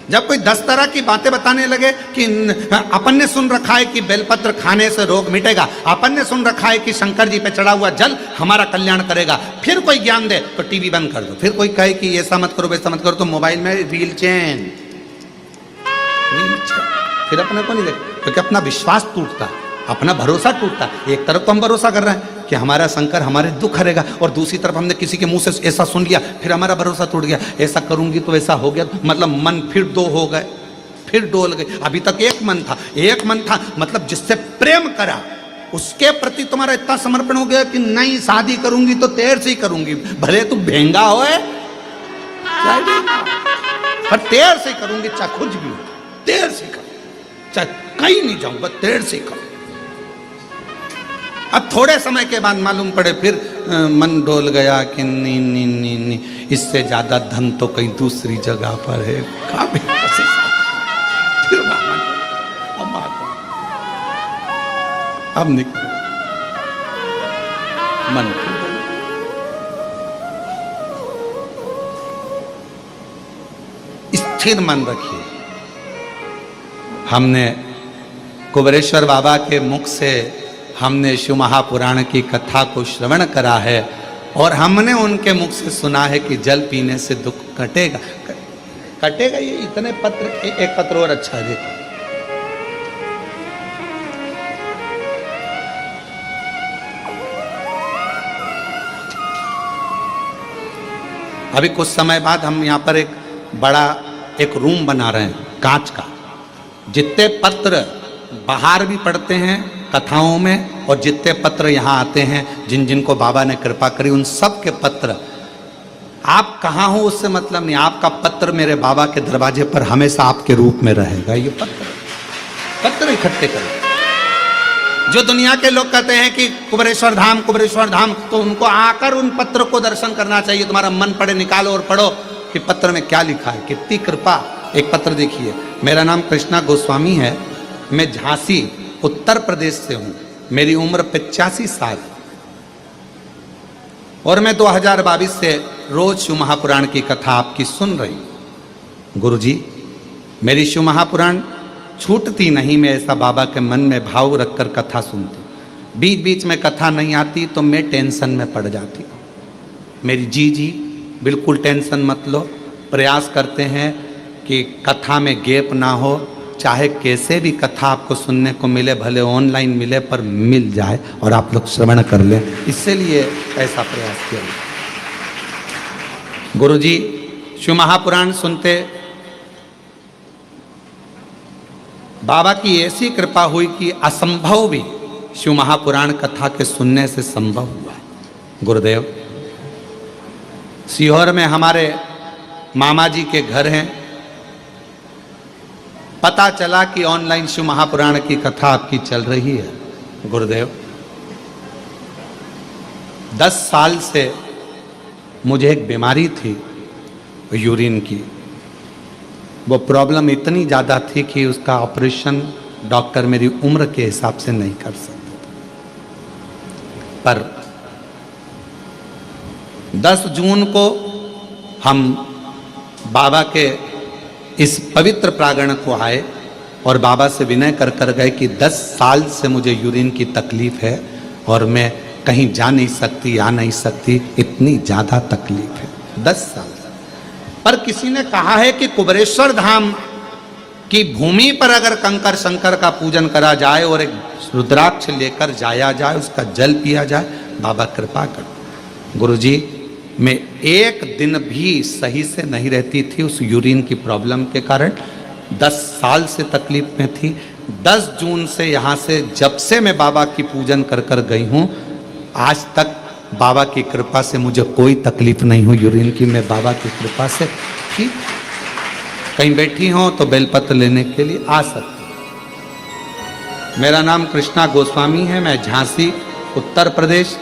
जब कोई 10 तरह की बातें बताने लगे कि अपन ने सुन रखा है कि बेलपत्र खाने से रोग मिटेगा, अपन ने सुन रखा है कि शंकर जी पे चढ़ा हुआ जल हमारा कल्याण करेगा, फिर कोई ज्ञान दे तो टीवी बंद कर दो। फिर कोई कहे कि ऐसा मत करो, वैसा मत करो, तो मोबाइल में व्हील चेन, फिर अपने को नहीं लगे, क्योंकि अपना विश्वास टूटता है, अपना भरोसा टूटता है। एक तरफ तो हम भरोसा कर रहे हैं कि हमारा शंकर हमारे दुख हरेगा, और दूसरी तरफ हमने किसी के मुंह से ऐसा सुन लिया, फिर हमारा भरोसा टूट गया। ऐसा करूंगी तो ऐसा हो गया, मतलब मन फिर 2 हो गए, फिर डोल गए। अभी तक एक मन था, मतलब जिससे प्रेम करा उसके प्रति तुम्हारा इतना समर्पण हो गया कि नहीं, शादी करूंगी तो तेर से ही करूंगी, भले तू भेंगा हो पर तेर से करूंगी, चाहे कुछ भी हो, तेर से करूंगी, चाहे कहीं नहीं जाऊंगा, तेर से करूंगी। अब थोड़े समय के बाद मालूम पड़े, फिर मन डोल गया कि नहीं, इससे ज्यादा धन तो कहीं दूसरी जगह पर है। फिर अब निकल मन, स्थिर मन रखिए। हमने कुबेरेश्वर बाबा के मुख से हमने शिव महापुराण की कथा को श्रवण करा है, और हमने उनके मुख से सुना है कि जल पीने से दुख कटेगा। कटेगा ये इतने पत्र, एक पत्र और अच्छा है। अभी कुछ समय बाद हम यहाँ पर एक बड़ा एक रूम बना रहे हैं कांच का। जितने पत्र बाहर भी पढ़ते हैं कथाओं में, और जितने पत्र यहाँ आते हैं, जिन जिनको बाबा ने कृपा करी, उन सब के पत्र, आप कहाँ हो उससे मतलब नहीं, आपका पत्र मेरे बाबा के दरवाजे पर हमेशा आपके रूप में रहेगा। ये पत्र इकट्ठे करें। जो दुनिया के लोग कहते हैं कि कुबेरेश्वर धाम, तो उनको आकर उन पत्र को दर्शन करना चाहिए। तुम्हारा मन पड़े, निकालो और पढ़ो कि पत्र में क्या लिखा है। कितनी कृपा। एक पत्र देखिए, मेरा नाम कृष्णा गोस्वामी है, मैं झांसी उत्तर प्रदेश से हूँ, मेरी उम्र 85 साल, और मैं 2022 से रोज शिव महापुराण की कथा आपकी सुन रही हूँ। गुरुजी, मेरी शिव महापुराण छूटती नहीं, मैं ऐसा बाबा के मन में भाव रखकर कथा सुनती। बीच बीच में कथा नहीं आती तो मैं टेंशन में पड़ जाती हूँ। मेरी जी बिल्कुल टेंशन मत लो। प्रयास करते हैं कि कथा में गैप ना हो, चाहे कैसे भी कथा आपको सुनने को मिले, भले ऑनलाइन मिले पर मिल जाए और आप लोग श्रवण कर लें, इसलिए ऐसा प्रयास किया। गुरुजी, शिव महापुराण सुनते बाबा की ऐसी कृपा हुई कि असंभव भी शिव महापुराण कथा के सुनने से संभव हुआ। गुरुदेव, सीहोर में हमारे मामा जी के घर हैं, पता चला कि ऑनलाइन शिव महापुराण की कथा आपकी चल रही है। गुरुदेव, 10 साल से मुझे एक बीमारी थी यूरिन की। वो प्रॉब्लम इतनी ज़्यादा थी कि उसका ऑपरेशन डॉक्टर मेरी उम्र के हिसाब से नहीं कर सकते। पर 10 जून को हम बाबा के इस पवित्र प्रांगण को आए और बाबा से विनय कर कर गए कि 10 साल से मुझे यूरिन की तकलीफ है और मैं कहीं जा नहीं सकती, आ नहीं सकती, इतनी ज़्यादा तकलीफ है। 10 साल। पर किसी ने कहा है कि कुबरेश्वर धाम की भूमि पर अगर कंकर शंकर का पूजन करा जाए और एक रुद्राक्ष लेकर जाया जाए, उसका जल पिया जाए, बाबा कृपा कर। गुरुजी, मैं एक दिन भी सही से नहीं रहती थी उस यूरिन की प्रॉब्लम के कारण। 10 साल से तकलीफ में थी। 10 जून से यहाँ से, जब से मैं बाबा की पूजन कर कर गई हूँ, आज तक बाबा की कृपा से मुझे कोई तकलीफ नहीं हुई यूरिन की। मैं बाबा की कृपा से ठीक, कहीं बैठी हो तो बेलपत्र लेने के लिए आ सकती। मेरा नाम कृष्णा गोस्वामी है। मैं झांसी उत्तर प्रदेश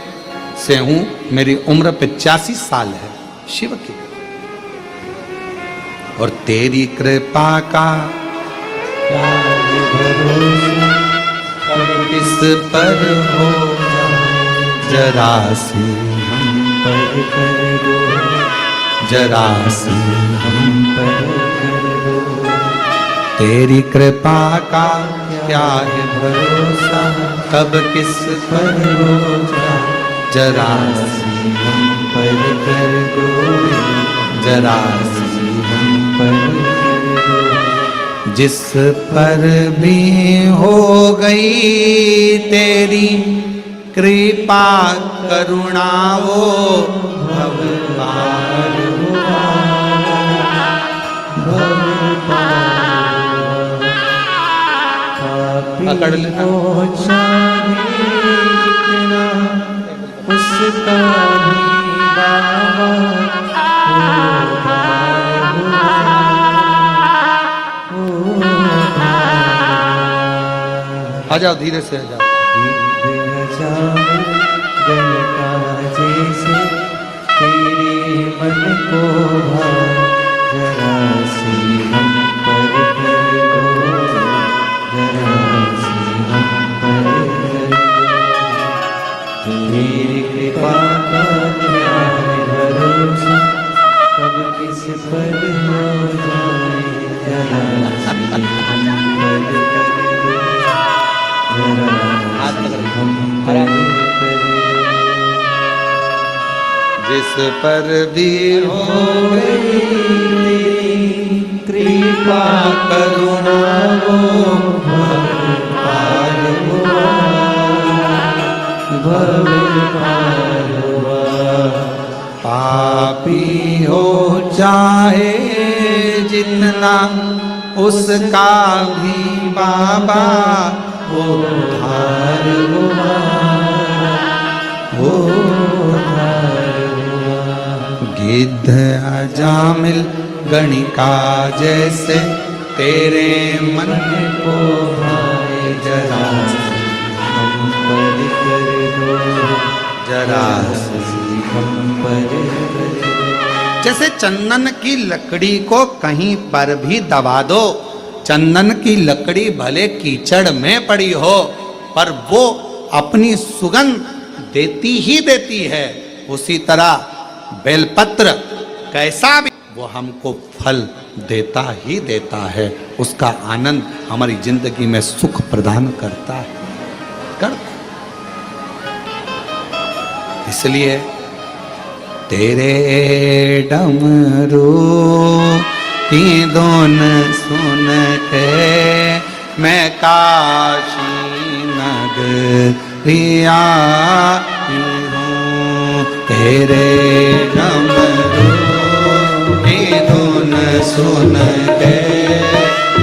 से हूँ। मेरी उम्र 85 साल है शिव की। और तेरी कृपा का किस पर हो, जरा सी हम पर कर दो, जरा सी हम पर कर दो। तेरी कृपा का क्या है भरोसा, कब किस पर हो जाए, जरा सी हम पर कर दो, जरा सी हम पर कर दो। जिस पर भी हो गई तेरी कृपा करुणा, वो भव पार हुआ, भव पार। पकड़ लेना। हो चाहे जितना उसका ही बाबा आ जाओ, धीरे से आ जाओ। गणिका जैसे तेरे मन को भाए, जरा सी हम पर कर दो, जरा सी हम पर कर दो। तेरी कृपा का क्या है भरोसा, कब किस पर हो जाए, जरा सी हम पर कर दो, जरा सी हम पर कर दो। जिस पर भी हो गई तेरी कृपा करुणा, वो भव पार हुआ, भव पार हुआ। पापी हो चाहे जितना, उसका भी बाबा उद्धार हुआ, उद्धार हुआ। गिद्ध अजामिल गणिका जैसे तेरे मन को भाए, जरा हम पर कर दो, जरा हम पर कर दो। जैसे चंदन की लकड़ी को कहीं पर भी दबा दो, चंदन की लकड़ी भले कीचड़ में पड़ी हो, पर वो अपनी सुगंध देती ही देती है। उसी तरह बेलपत्र कैसा भी, वो हमको फल देता ही देता है। उसका आनंद हमारी जिंदगी में सुख प्रदान करता है, करता। इसलिए तेरे डमरू की धुन सुन के मैं काशी नगरिया हूँ। तेरे डमरू की धुन सुन के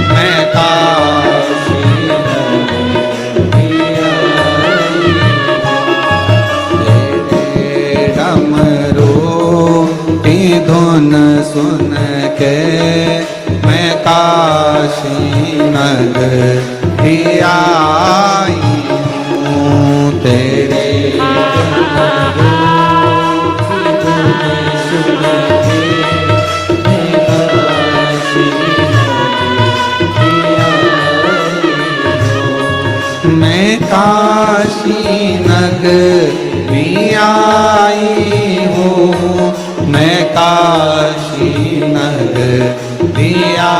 मैं काशी नगरिया हूँ। तेरे डमरू की धुन सुन के मैं काशी नगरिया हूँ। तेरे मैं काशी नगरिया हूँ, मैं काशी नगरिया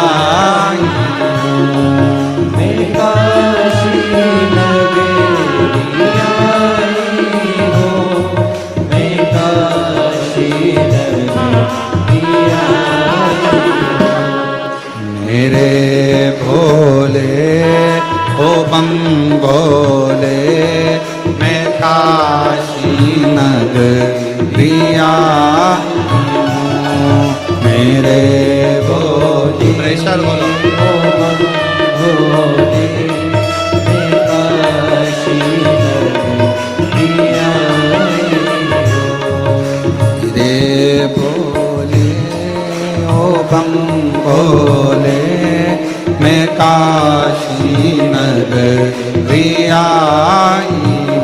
हूँ। काशी नगरी आई हूँ, मैं काशी नगरी आई हूँ। मेरे भोले ओ बम भोले, मैं काशी नगरी आई हूँ। मेरे भोले प्रेशर बोलो ओ बम भोले, मैं काशी नगरी आई हूँ। रे भोले ओ बम भोले, मैं काशी नगरी आई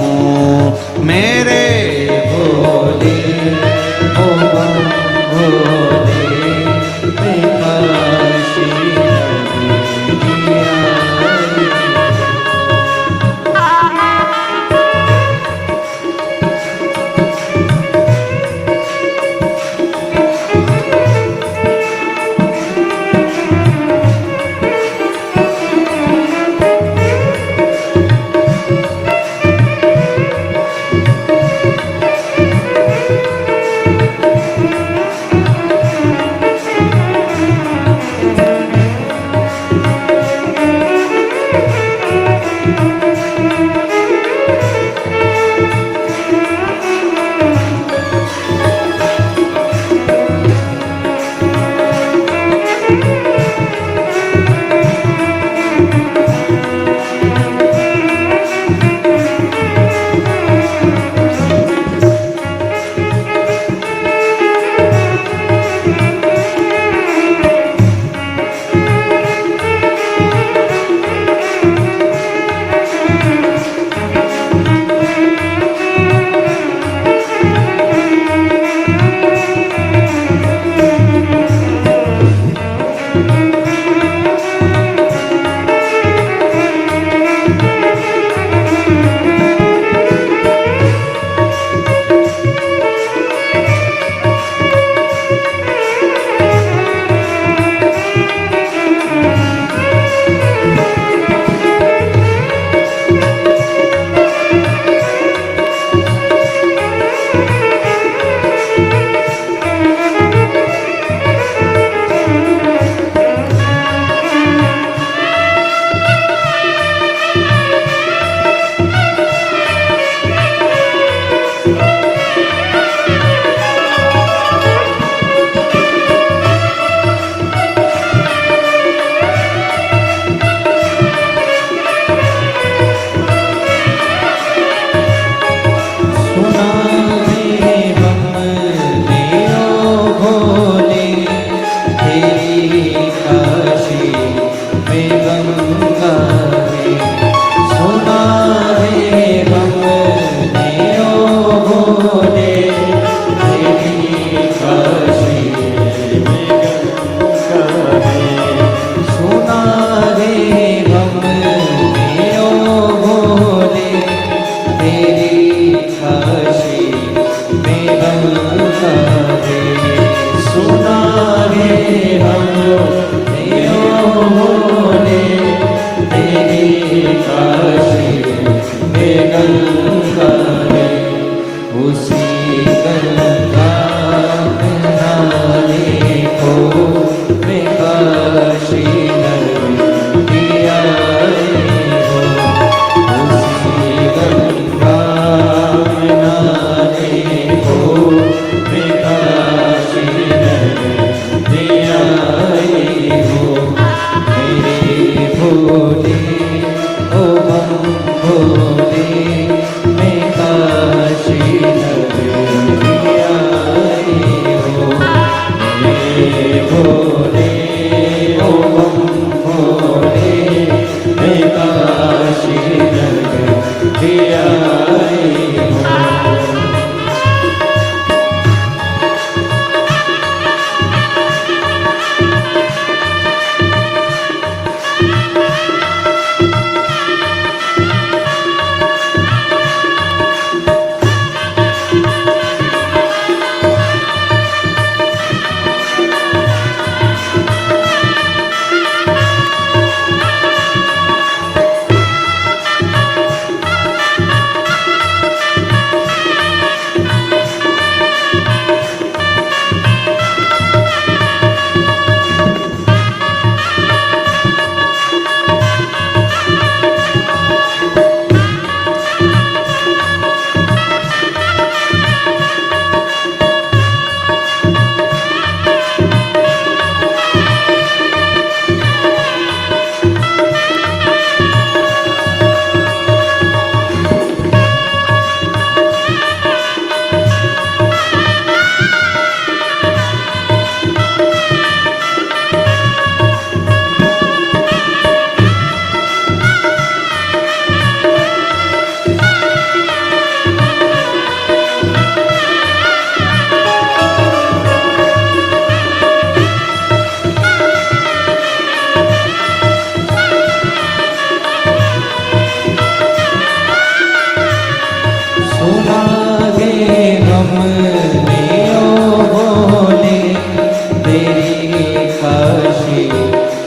हूँ। मेरे भोले ओ बम भोले, मैं काशी नगरी आई हूँ।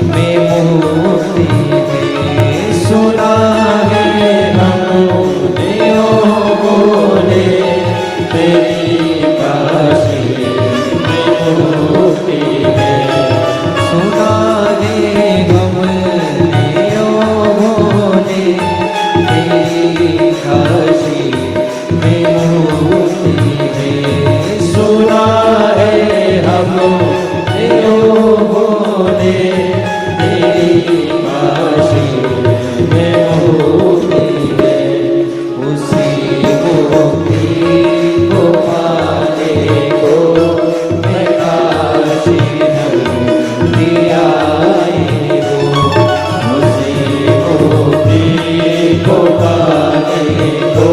में मुक्ति है। सुना है हमने लोगों ने तेरी काशी में मुक्ति है। सुना है हमने लोगों ने तेरी काशी में मुक्ति है। सुना है हमने लोगों ने तेरी काशी में मुक्ति है। उसी मुक्ति को पाने को मैं काशी नगरी आई हूँ। उसी मुक्ति को पाने को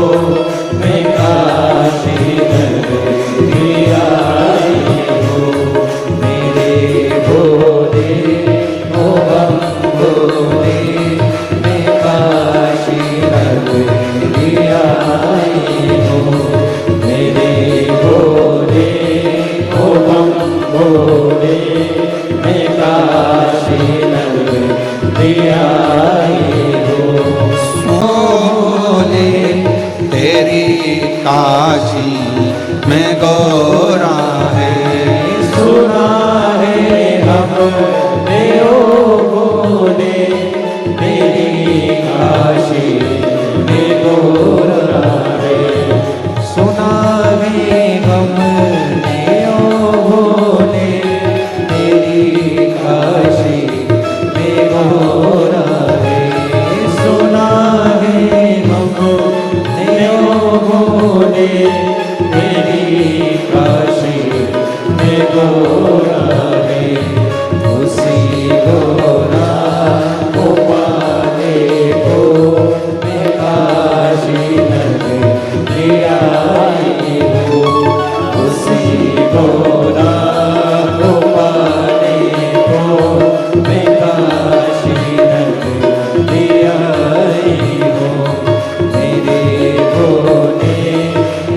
मैं काशी नगरी आई हूँ। मेरे भोले ओ बम भोले मैं काशी नगरी आई हूँ। मेरे भोले ओ बम भोले मैं काशी नगरी आई हूँ। भोले तेरी काशी में गौरा है। सुना है हमने ओ भोले तेरी काशी में गोरा है। सुना है हमने ओ भोले तेरी काशी में गोरा है। सुना है हमने ओ भोले तेरी काशी में गोरा है। उसी गोरा को पाने को मैं काशी नगरी आई हूँ। उसी गोरा को पाने को मैं काशी नगरी आई हूँ। मेरे भोले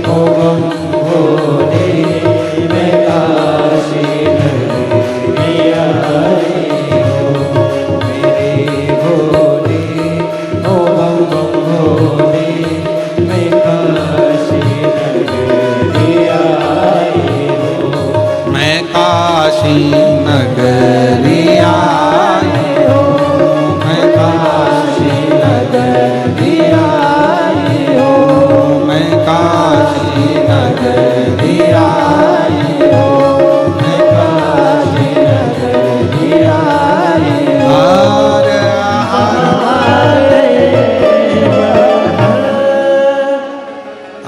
ओ बम भोले मैं काशी नगरी आई हूँ। मेरे भोले ओ बम भोले मैं काशी नगरी आई हूँ। मैं काशी नगरी आई हूँ। मैं काशी नगरी आई हूँ। मैं काशी नगरी आई हूँ। मैं काशी नगरी आई हूँ। हर हर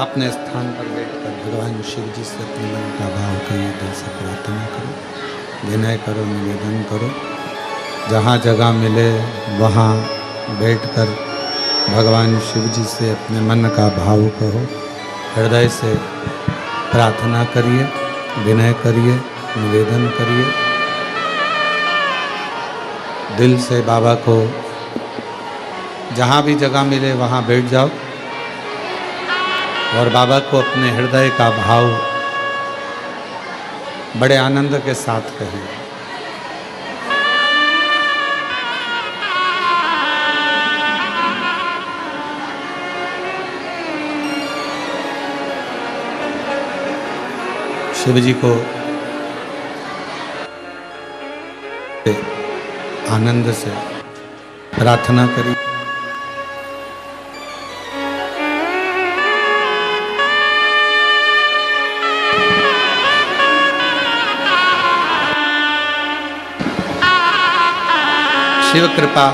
अपने स्थान पर बैठकर भगवान शिव जी से अपने मन का भाव कहिए, दिल से प्रार्थना करो, विनय करो, निवेदन करो। जहाँ जगह मिले वहाँ बैठकर भगवान शिव जी से अपने मन का भाव कहो, हृदय से प्रार्थना करिए, विनय करिए, निवेदन करिए। दिल से बाबा को जहाँ भी जगह मिले वहाँ बैठ जाओ और बाबा को अपने हृदय का भाव बड़े आनंद के साथ कहिए। शिव जी को आनंद से प्रार्थना करिए। शिव कृपा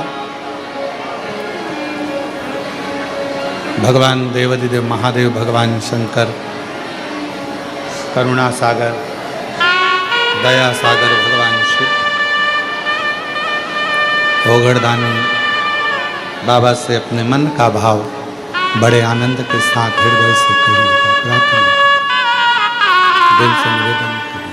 भगवान देवाधिदेव महादेव, भगवान शंकर, करुणा सागर, दया सागर भगवान शिव, ओगड़दानी बाबा से अपने मन का भाव बड़े आनंद के साथ हृदय से करिएगा, प्रार्थना दिल से निवेदन करिए।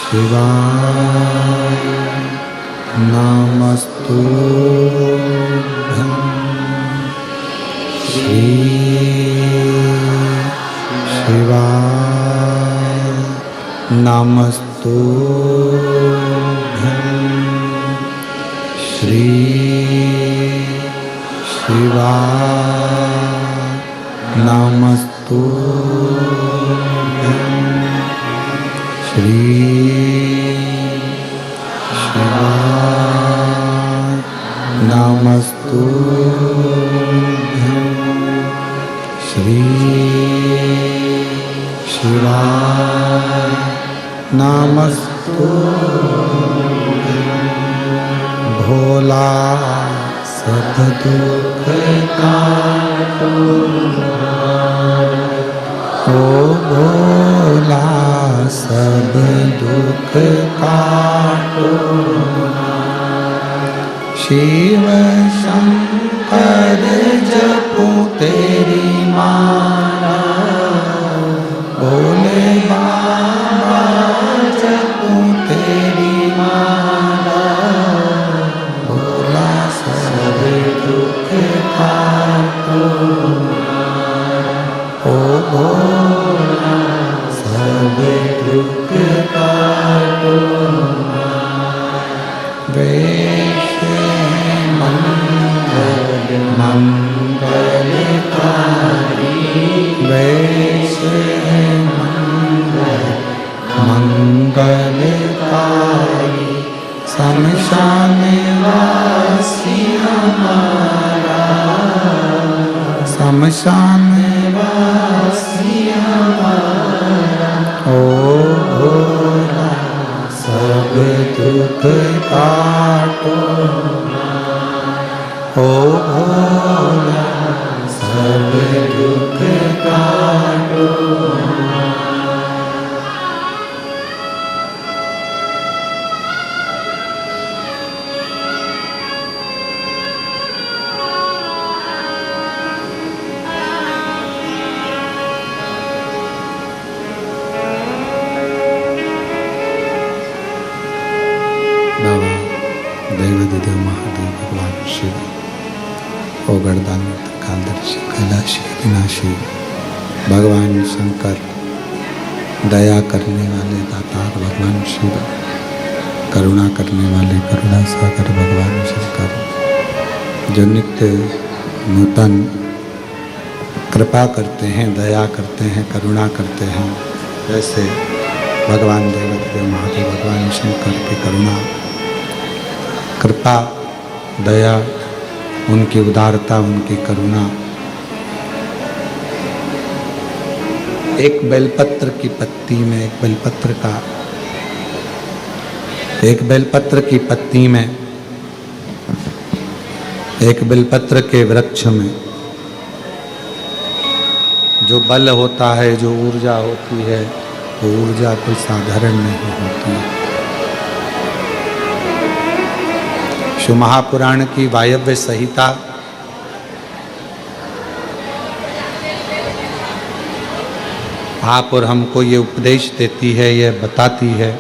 शिवाय नमस्तुभ्यं श्री शिवाय नमस्तुभ्यं श्री शिवाय नमस्तुभ्यं श्री शिवाय नमस्तुभ्यं श्री शिवाय नमस्तुभ्यं भोला सब दुख काटो ओ भोला सब दुख काटो शिव शंकर जपो तेरी माला भोले बाबा जपो तेरी माला भोला सब दुख काटो ओ भोला सब दुख काटो वेश मंगल मंगलकारी वेश मंगल मंगलकारी शमशान वासी हमारा शमशान वासी हमारा ओ भोला सब दुख काटो ओ भोला सब दुख काटो बाबा दैवदेव महादेव भगवान शिव ओ गणदानी कालदर्शी कैलाशी अविनाशी भगवान शंकर दया करने वाले दातार भगवान शिव करुणा करने वाले करुणा सागर भगवान शंकर जो नित्य नूतन कृपा करते हैं दया करते हैं करुणा करते हैं वैसे भगवान देवदेव महादेव भगवान शंकर की करुणा कृपा दया उनकी उदारता उनकी करुणा एक बेलपत्र की पत्ती में एक बेलपत्र की पत्ती में एक बेलपत्र के वृक्ष में जो बल होता है जो ऊर्जा होती है वो ऊर्जा कोई साधारण नहीं होती। शिव महापुराण की वायव्य संहिता आप और हमको ये उपदेश देती है, यह बताती है